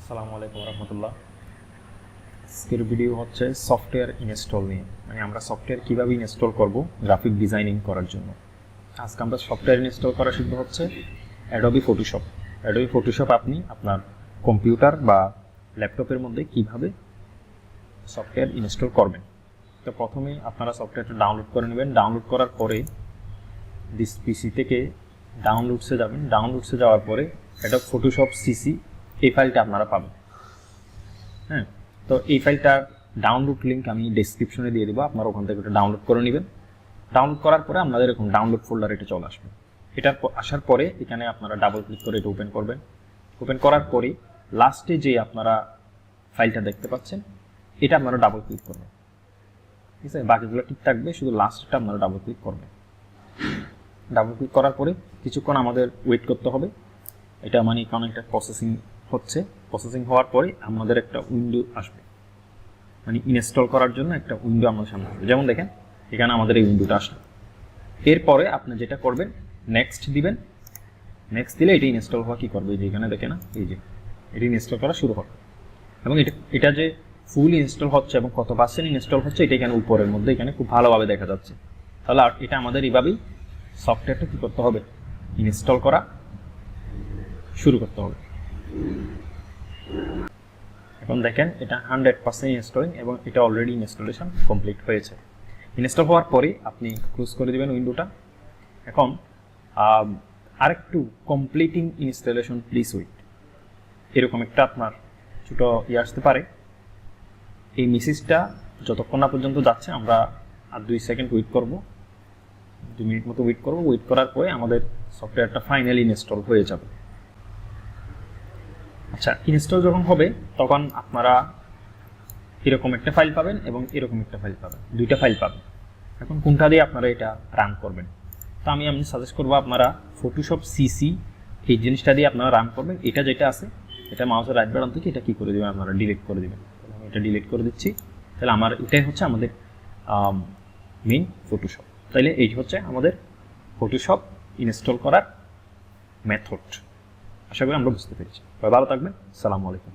আসসালামু আলাইকুম রহমতুল্লাহ। আজকের ভিডিও হচ্ছে সফটওয়্যার ইনস্টল নিয়ে, মানে আমরা সফটওয়্যার কীভাবে ইনস্টল করব গ্রাফিক ডিজাইনিং করার জন্য। আজকে আমরা সফটওয়্যার ইনস্টল করা শিখব হচ্ছে অ্যাডোবি ফটোশপ। অ্যাডোবি ফটোশপ আপনি আপনার কম্পিউটার বা ল্যাপটপের মধ্যে কীভাবে সফটওয়্যার ইনস্টল করবেন। তো প্রথমে আপনারা সফটওয়্যারটা ডাউনলোড করে নেবেন। ডাউনলোড করার পরে দিস পিসি থেকে ডাউনলোডসে যাবেন। ডাউনলোডসে যাওয়ার পরে অ্যাডোবি ফটোশপ সিসি এই ফাইলটা আপনারা পাবেন। হ্যাঁ, তো এই ফাইলটার ডাউনলোড লিঙ্ক আমি ডেসক্রিপশনে দিয়ে দেবো, আপনারা ওখান থেকে ওটা ডাউনলোড করে নেবেন। ডাউনলোড করার পরে আপনাদের এরকম ডাউনলোড ফোল্ডার এটা চলে আসবে। এটা আসার পরে এখানে আপনারা ডাবল ক্লিক করে এটা ওপেন করবেন। ওপেন করার পরে লাস্টে যে আপনারা ফাইলটা দেখতে পাচ্ছেন এটা আপনারা ডাবল ক্লিক করবেন। ঠিক আছে, বাকিগুলো ঠিক থাকবে, শুধু লাস্টটা আপনারা ডাবল ক্লিক করবেন। ডাবল ক্লিক করার পরে কিছুক্ষণ আমাদের ওয়েট করতে হবে। এটা মানে এখানে একটা প্রসেসিং হচ্ছে। প্রসেসিং হওয়ার পরে আমাদের একটা উইন্ডো আসবে, মানে ইনস্টল করার জন্য একটা উইন্ডো আমাদের সামনে আসবে। যেমন দেখেন এখানে আমাদের এই উইন্ডোটা আসলো। এরপরে আপনি যেটা করবেন নেক্সট দিবেন। নেক্সট দিলে এটা ইনস্টল হওয়া কী করবে, যে এখানে দেখে না, এই যে এটা ইনস্টল করা শুরু হবে। এবং এটা যে ফুল ইনস্টল হচ্ছে এবং কত পার্সেন্ট ইনস্টল হচ্ছে এটা এখানে উপরের মধ্যে এখানে খুব ভালোভাবে দেখা যাচ্ছে। তাহলে এটা আমাদের এইভাবেই সফটওয়্যারটা কী করতে হবে, ইনস্টল করা শুরু করতে হবে। এখন দেখেন এটা 100% ইনস্টলিং এবং এটা অলরেডি ইনস্টলেশন কমপ্লিট হয়েছে। ইনস্টল হওয়ার পরে আপনি ক্লোজ করে দেবেন উইন্ডোটা। এখন আরেকটু কমপ্লিটিং ইনস্টলেশন প্লিজ ওয়েট, এরকম একটা আপনার ছোটো আসতে পারে। এই মেসেজটা যতক্ষণ না পর্যন্ত যাচ্ছে আমরা আর 2 সেকেন্ড ওয়েট করব, 2 মিনিট মতো ওয়েট করব। ওয়েট করার পরে আমাদের সফটওয়্যারটা ফাইনালি ইনস্টল হয়ে যাবে। আচ্ছা, ইনস্টল যখন হবে তখন আপনারা এরকম একটা ফাইল পাবেন এবং এরকম একটা ফাইল পাবেন, দুইটা ফাইল পাবেন। এখন কোনটা দিয়ে আপনারা এটা রান করবেন, তো আমি সাজেস্ট করবো আপনারা ফটোশপ সিসি এই জিনিসটা দিয়ে আপনারা রান করবেন। এটা যেটা আছে এটা মাউসের রাইট বাটন থেকে এটা কী করে দেবেন, আপনারা ডিলিট করে দেবেন। আমি এটা ডিলিট করে দিচ্ছি। তাহলে এটাই হচ্ছে আমাদের মেইন ফটোশপ। তাইলে এই হচ্ছে আমাদের ফটোশপ ইনস্টল করার মেথড। আশা করি আমরা বুঝতে পেরেছি। ভালো থাকবেন। আসসালামু আলাইকুম।